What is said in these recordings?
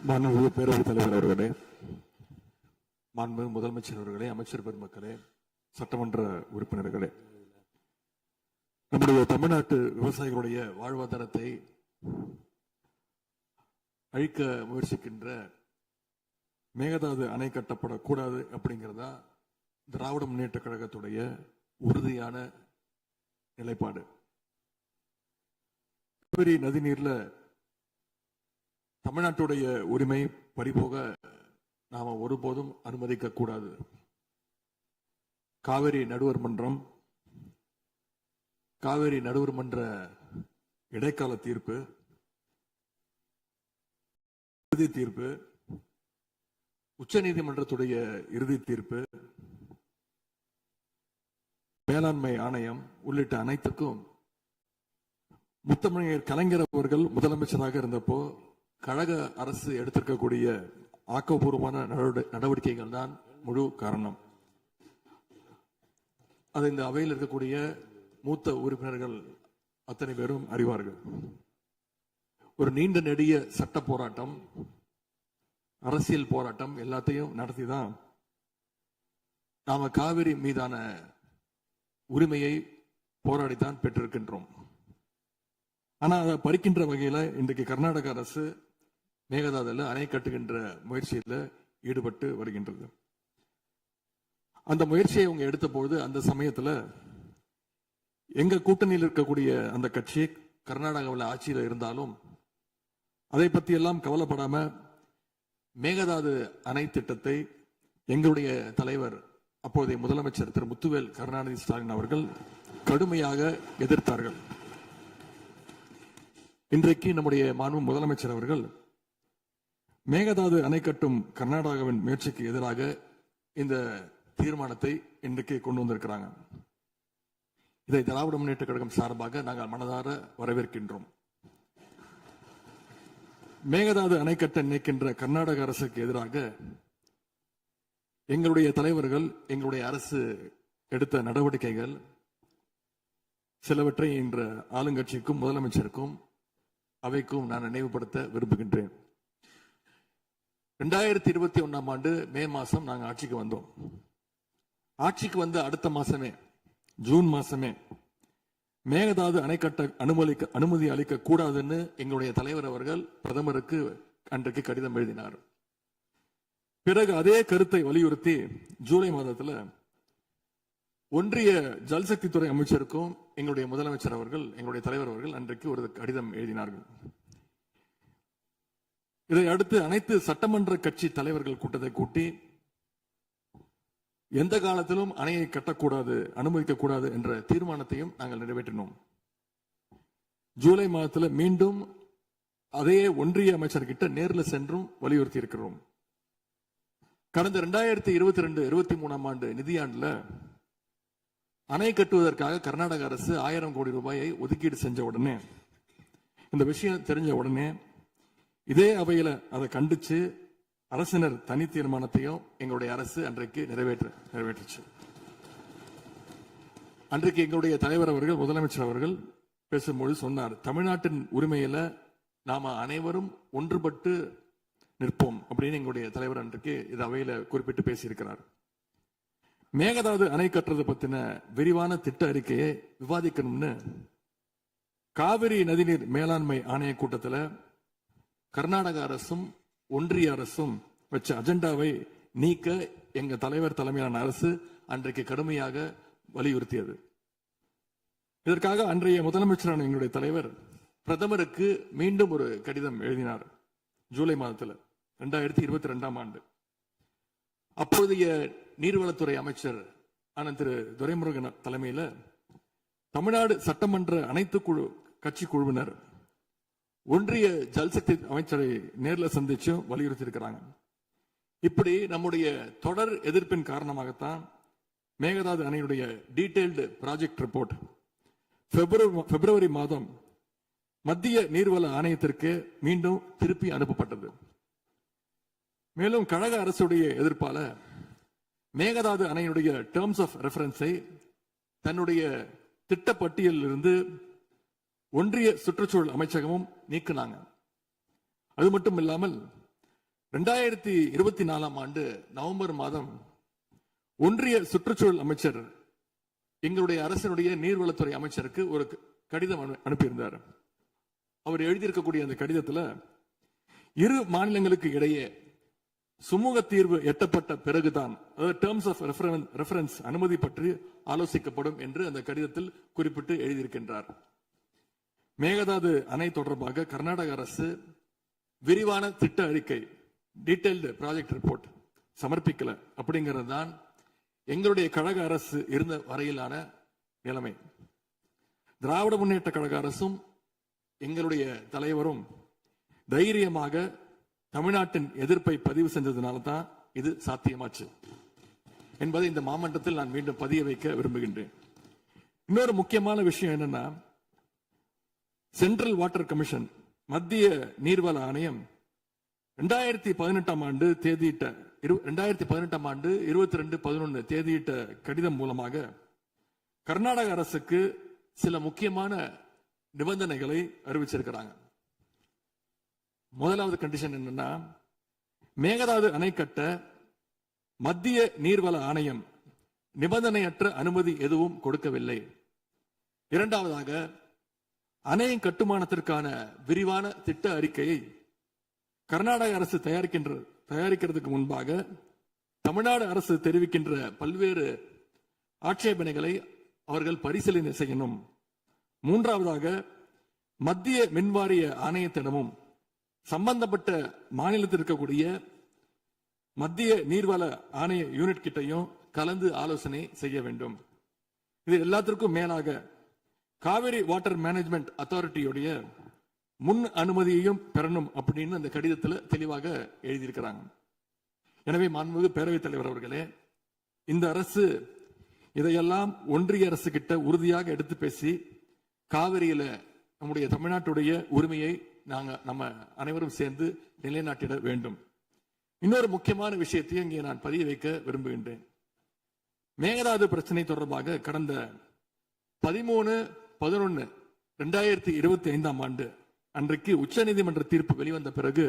மாண்புமிகு பேரவைத் தலைவர் அவர்களே, மாண்புமிகு முதலமைச்சர் அவர்களே, அமைச்சர் பெருமக்களே, சட்டமன்ற உறுப்பினர்களே, நம்முடைய தமிழ்நாட்டு விவசாயிகளுடைய வாழ்வாதாரத்தை அழிக்க முயற்சிக்கின்ற மேகதாது அணை கட்டப்படக்கூடாது அப்படிங்கிறதா திராவிட முன்னேற்ற கழகத்துடைய உறுதியான நிலைப்பாடு. காவிரி நதிநீர்ல தமிழ்நாட்டுடைய உரிமை பறிபோக நாம ஒருபோதும் அனுமதிக்க கூடாது. காவிரி நடுவர் மன்றம், காவிரி நடுவர் மன்ற இடைக்கால தீர்ப்பு, இறுதி தீர்ப்பு, உச்ச நீதிமன்றத்துடைய இறுதி தீர்ப்பு, மேலாண்மை ஆணையம் உள்ளிட்ட அனைத்துக்கும் முத்தமிழர் கலைஞர் அவர்கள் முதலமைச்சராக இருந்தப்போ கழக அரசு எடுத்திருக்கக்கூடிய ஆக்கப்பூர்வமான நடவடிக்கைகள் தான் முழு காரணம். அதை இந்த அவையில் இருக்கக்கூடிய மூத்த உறுப்பினர்கள் அத்தனை பேரும் அறிவார்கள். ஒரு நீண்ட நெடிய சட்ட போராட்டம், அரசியல் போராட்டம் எல்லாத்தையும் நடத்திதான் நாம காவிரி மீதான உரிமையை போராடித்தான் பெற்றிருக்கின்றோம். ஆனா அதை பறிக்கின்ற வகையில இன்றைக்கு கர்நாடக அரசு மேகதாதுல அணை கட்டுகின்ற முயற்சியில ஈடுபட்டு வருகின்றது. அந்த முயற்சியை அவங்க எடுத்த பொழுது அந்த சமயத்துல எங்க கூட்டணியில் இருக்கக்கூடிய அந்த கட்சி கர்நாடகாவில் ஆட்சியில் இருந்தாலும் அதை பத்தி எல்லாம் கவலைப்படாம மேகதாது அணை திட்டத்தை எங்களுடைய தலைவர் அப்போதைய முதலமைச்சர் திரு முத்துவேல் கருணாநிதி ஸ்டாலின் அவர்கள் கடுமையாக எதிர்த்தார்கள். இன்றைக்கு நம்முடைய மாண்பு முதலமைச்சர் அவர்கள் மேகதாது அணை கட்டும் கர்நாடகாவின் முயற்சிக்கு எதிராக இந்த தீர்மானத்தை இன்றைக்கு கொண்டு வந்திருக்கிறாங்க. இதை திராவிட முன்னேற்ற கழகம் சார்பாக நாங்கள் மனதார வரவேற்கின்றோம். மேகதாது அணை கட்ட நினைக்கின்ற கர்நாடக அரசுக்கு எதிராக எங்களுடைய தலைவர்கள், எங்களுடைய அரசு எடுத்த நடவடிக்கைகள் சிலவற்றை இன்று ஆளுங்கட்சிக்கும் முதலமைச்சருக்கும் அவைக்கும் நான் நினைவுபடுத்த விரும்புகின்றேன். 2021 ஆண்டு மே மாசம் நாங்கள் ஆட்சிக்கு வந்தோம். ஆட்சிக்கு வந்து அடுத்த மாசமே, ஜூன் மாசமே மேகதாது அணை கட்ட அனுமதி அளிக்க கூடாதுன்னு எங்களுடைய தலைவர் அவர்கள் பிரதமருக்கு அன்றைக்கு கடிதம் எழுதினார். பிறகு அதே கருத்தை வலியுறுத்தி ஜூலை மாதத்தில் ஒன்றிய ஜல்சக்தி துறை அமைச்சருக்கும் எங்களுடைய முதலமைச்சர் அவர்கள், எங்களுடைய தலைவர் அவர்கள் அன்றைக்கு ஒரு கடிதம் எழுதினார்கள். இதை அடுத்து அனைத்து சட்டமன்ற கட்சி தலைவர்கள் கூட்டத்தை கூட்டி எந்த காலத்திலும் அணையை கட்டக்கூடாது, அனுமதிக்க கூடாது என்ற தீர்மானத்தையும் நாங்கள் நிறைவேற்றினோம். ஜூலை மாதத்தில் மீண்டும் அதே ஒன்றிய அமைச்சர்கிட்ட நேரில் சென்றும் வலியுறுத்தி இருக்கிறோம். கடந்த 2022-23 ஆண்டு நிதியாண்டுல அணை கட்டுவதற்காக கர்நாடக அரசு 1000 கோடி ரூபாயை ஒதுக்கீடு செஞ்ச உடனே, இந்த விஷயம் தெரிஞ்ச உடனே இதே அவையில அதை கண்டிச்சு அரசினர் தனி தீர்மானத்தையும் எங்களுடைய அரசு அன்றைக்கு நிறைவேற்றுச்சு. அன்றைக்கு எங்களுடைய தலைவர் அவர்கள், முதலமைச்சர் அவர்கள் பேசும்போது சொன்னார், தமிழ்நாட்டின் உரிமையில நாம அனைவரும் ஒன்றுபட்டு நிற்போம் அப்படின்னு எங்களுடைய தலைவர் அன்றைக்கு இது அவையில குறிப்பிட்டு பேசியிருக்கிறார். மேகதாது அணை கட்டுறது பத்தின விரிவான திட்ட அறிக்கையை விவாதிக்கணும்னு காவிரி நதிநீர் மேலாண்மை ஆணைய கூட்டத்தில் கர்நாடக அரசும் ஒன்றிய அரசும் வச்ச அஜெண்டாவை நீக்க எங்க தலைவர் தலைமையிலான அரசு அன்றைக்கு கடுமையாக வலியுறுத்தியது. இதற்காக அன்றைய முதலமைச்சரான எங்களுடைய தலைவர் பிரதமருக்கு மீண்டும் ஒரு கடிதம் எழுதினார் ஜூலை மாதத்தில் 2022 ஆண்டு. அப்போதைய நீர்வளத்துறை அமைச்சர் ஆன திரு துரைமுருகன் தலைமையில் தமிழ்நாடு சட்டமன்ற அனைத்து கட்சி குழுவினர் ஒன்றிய ஜல்சக்தி அமைச்சரை நேரில் சந்திச்சு வலியுறுத்தி இருக்கிறாங்க. இப்படி நம்முடைய தொடர் எதிர்ப்பின் காரணமாகத்தான் மேகதாது அணையுடைய டீடைல்டு ப்ராஜெக்ட் ரிப்போர்ட் பிப்ரவரி மாதம் மத்திய நீர்வள ஆணையத்திற்கு மீண்டும் திருப்பி அனுப்பப்பட்டது. மேலும் கழக அரசுடைய எதிர்ப்பால மேகதாது அணையுடைய டேர்ம்ஸ் ஆஃப் ரெஃபரன்ஸை தன்னுடைய திட்டப்பட்டியலில் இருந்து ஒன்றிய சுற்றுச்சூழல் அமைச்சகமும் நீக்கினாங்க. அது மட்டும் இல்லாமல் 2024 நவம்பர் மாதம் ஒன்றிய சுற்றுச்சூழல் அமைச்சர் எங்களுடைய அரசினுடைய நீர்வளத்துறை அமைச்சருக்கு ஒரு கடிதம் அனுப்பியிருந்தார். அவர் எழுதியிருக்கக்கூடிய அந்த கடிதத்தில் இரு மாநிலங்களுக்கு இடையே சுமூக தீர்வு எட்டப்பட்ட பிறகுதான், அதாவது டேர்ம்ஸ் ஆஃப் ரெஃபரன்ஸ் அனுமதி பற்றி ஆலோசிக்கப்படும் என்று அந்த கடிதத்தில் குறிப்பிட்டு எழுதியிருக்கின்றார். மேகதாது அணை தொடர்பாக கர்நாடக அரசு விரிவான திட்ட அறிக்கை, டீடைல்டு ப்ராஜெக்ட் ரிப்போர்ட் சமர்ப்பிக்கல அப்படிங்கிறது தான் எங்களுடைய கழக அரசு இருந்த வரையிலான நிலைமை. திராவிட முன்னேற்ற கழக அரசும் எங்களுடைய தலைவரும் தைரியமாக தமிழ்நாட்டின் எதிர்ப்பை பதிவு செஞ்சதுனால தான் இது சாத்தியமாச்சு என்பதை இந்த மாமன்றத்தில் நான் மீண்டும் பதிய வைக்க விரும்புகின்றேன். இன்னொரு முக்கியமான விஷயம் என்னன்னா, சென்ட்ரல் வாட்டர் கமிஷன், மத்திய நீர்வள ஆணையம் 2018 ஆண்டு தேதியிட்ட 2018 ஆண்டு 22/11 தேதியிட்ட கடிதம் மூலமாக கர்நாடக அரசுக்கு சில முக்கியமான நிபந்தனைகளை அறிவிச்சிருக்கிறாங்க. முதலாவது கண்டிஷன் என்னன்னா, மேகதாது அணை கட்ட மத்திய நீர்வள ஆணையம் நிபந்தனையற்ற அனுமதி எதுவும் கொடுக்கவில்லை. இரண்டாவதாக, அணையின் கட்டுமானத்திற்கான விரிவான திட்ட அறிக்கையை கர்நாடக அரசு தயாரிக்கிறதுக்கு முன்பாக தமிழ்நாடு அரசு தெரிவிக்கின்ற பல்வேறு ஆட்சேபனைகளை அவர்கள் பரிசீலனை செய்யணும். மூன்றாவதாக, மத்திய மின்வாரிய ஆணையத்திடமும் சம்பந்தப்பட்ட மாநிலத்தில் இருக்கக்கூடிய மத்திய நீர்வள ஆணைய யூனிட் கிட்டையும் கலந்து ஆலோசனை செய்ய வேண்டும். இது எல்லாத்திற்கும் மேலாக காவிரி வாட்டர் மேனேஜ்மெண்ட் அத்தாரிட்டியுடைய முன் அனுமதியையும் பெறணும் அப்படின்னு அந்த கடிதத்தில் தெளிவாக எழுதியிருக்கிறாங்க. எனவே மாண்புமிகு பேரவைத் தலைவர் அவர்களே, இந்த அரசு இதையெல்லாம் ஒன்றிய அரசு கிட்ட உறுதியாக எடுத்து பேசி காவிரியில நம்முடைய தமிழ்நாட்டுடைய உரிமையை நம்ம அனைவரும் சேர்ந்து நிலைநாட்டிட வேண்டும். இன்னொரு முக்கியமான விஷயத்தையும் இங்கே நான் பதிய வைக்க விரும்புகின்றேன். மேகதாது பிரச்சனை தொடர்பாக கடந்த 13/11/2025 ஆண்டு அன்றைக்கு உச்சநீதிமன்ற தீர்ப்பு வெளிவந்த பிறகு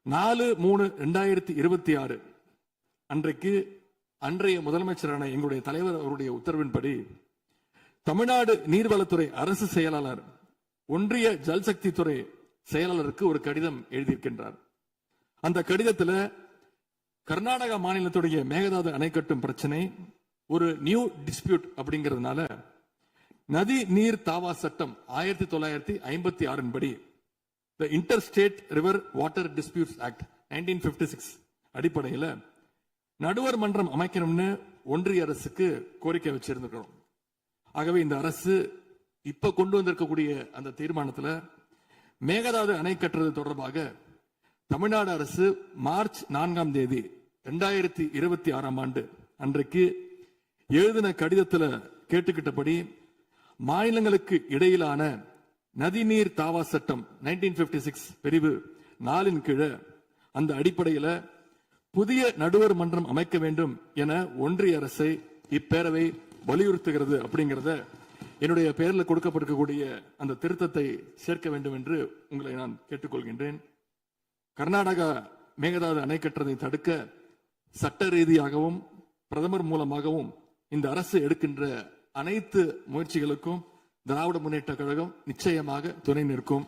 4/3/2026 அன்றைக்கு அன்றைய முதலமைச்சரான எங்களுடைய தலைவர் அவருடைய உத்தரவின்படி தமிழ்நாடு நீர்வளத்துறை அரசு செயலாளர் ஒன்றிய ஜல்சக்தி துறை செயலாளருக்கு ஒரு கடிதம் எழுதியிருக்கின்றார். அந்த கடிதத்தில் கர்நாடக மாநிலத்துடைய மேகதாது அணை கட்டும் பிரச்சனை ஒரு நியூ டிஸ்பியூட் அப்படிங்கிறதுனால நதி நீர் தாவா சட்டம் 1956 படி The Interstate River Water Disputes Act 1956 அடிப்படையில் நடுவர் மன்றம் அமைக்கணும்னு ஒன்றிய அரசுக்கு கோரிக்கை வச்சிருந்திருக்கிறோம். ஆகவே இந்த அரசு இப்ப கொண்டு வந்திருக்கக்கூடிய அந்த தீர்மானத்தில் மேகதாது அணை கட்டுறது தொடர்பாக தமிழ்நாடு அரசு மார்ச் 4 தேதி 2026 ஆண்டு அன்றைக்கு எழுதின கடிதத்தில் கேட்டுக்கிட்டபடி மாநிலங்களுக்கு இடையிலான நதிநீர் தாவா சட்டம் 1956 பிரிவு 4 கீழே அந்த அடிப்படையில் புதிய நடுவர் மன்றம் அமைக்க வேண்டும் என ஒன்றிய அரசை இப்பேரவை வலியுறுத்துகிறது அப்படிங்கிறத என்னுடைய பெயரில் கொடுக்கப்பட்டிருக்கக்கூடிய அந்த திருத்தத்தை சேர்க்க வேண்டும் என்று உங்களை நான் கேட்டுக்கொள்கின்றேன். கர்நாடகா மேகதாது அணை கட்டுறதை தடுக்க சட்ட ரீதியாகவும் பிரதமர் மூலமாகவும் இந்த அரசு எடுக்கின்ற அனைத்து முயற்சிகளுக்கும் திராவிட முன்னேற்ற கழகம் நிச்சயமாக துணை நிற்கும்.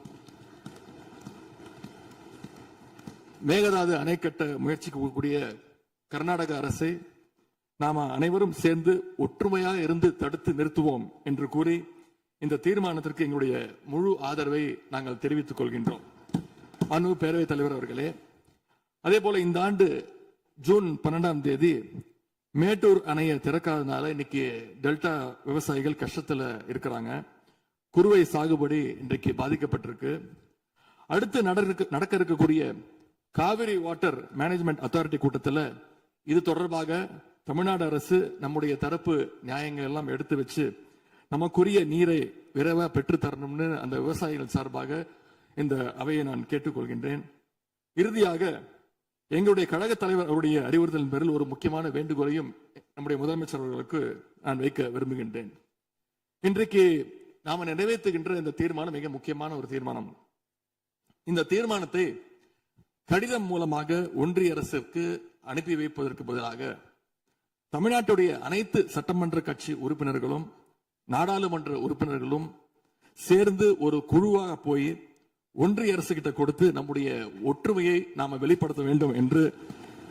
மேகதாது அணை கட்ட முயற்சிக்கக்கூடிய கர்நாடக அரசை நாம அனைவரும் சேர்ந்து ஒற்றுமையாக இருந்து தடுத்து நிறுத்துவோம் என்று கூறி இந்த தீர்மானத்திற்கு எங்களுடைய முழு ஆதரவை நாங்கள் தெரிவித்துக் கொள்கின்றோம். அனு பேரவைத் தலைவர் அவர்களே, அதே போல இந்த ஆண்டு ஜூன் 12 தேதி மேட்டூர் அணையை திறக்காதனால இன்னைக்கு டெல்டா விவசாயிகள் கஷ்டத்துல இருக்கிறாங்க. குறுவை சாகுபடி இன்றைக்கு பாதிக்கப்பட்டிருக்கு. அடுத்து நடக்க இருக்கக்கூடிய காவிரி வாட்டர் மேனேஜ்மெண்ட் அத்தாரிட்டி கூட்டத்தில் இது தொடர்பாக தமிழ்நாடு அரசு நம்முடைய தரப்பு நியாயங்கள் எல்லாம் எடுத்து வச்சு நமக்குரிய நீரை விரைவா பெற்று தரணும்னு அந்த விவசாயிகள் சார்பாக இந்த அவையை நான் கேட்டுக்கொள்கின்றேன். இறுதியாக எங்களுடைய கழக தலைவர் அவருடைய அறிவுறுத்தலின் பேரில் ஒரு முக்கியமான வேண்டுகோளையும் நம்முடைய முதலமைச்சர் அவர்களுக்கு நான் வைக்க விரும்புகின்றேன். இன்றைக்கு நாம நிறைவேற்றுகின்ற இந்த தீர்மானம் மிக முக்கியமான ஒரு தீர்மானம். இந்த தீர்மானத்தை கடிதம் மூலமாக ஒன்றிய அரசிற்கு அனுப்பி வைப்பதற்கு பதிலாக தமிழ்நாட்டுடைய அனைத்து சட்டமன்ற கட்சி உறுப்பினர்களும் நாடாளுமன்ற உறுப்பினர்களும் சேர்ந்து ஒரு குழுவாக போய் ஒன்றிய அரசு கிட்ட கொடுத்து நம்முடைய ஒற்றுமையை நாம வெளிப்படுத்த வேண்டும் என்று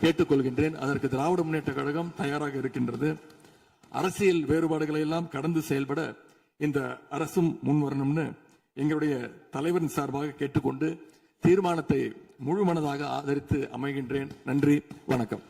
கேட்டுக்கொள்கின்றேன். அதற்கு திராவிட முன்னேற்ற கழகம் தயாராக இருக்கின்றது. அரசியல் வேறுபாடுகளை எல்லாம் கடந்து செயல்பட இந்த அரசும் முன்வரணும்னு எங்களுடைய தலைவரின் சார்பாக கேட்டுக்கொண்டு தீர்மானத்தை முழு மனதாக ஆதரித்து அமைகின்றேன். நன்றி, வணக்கம்.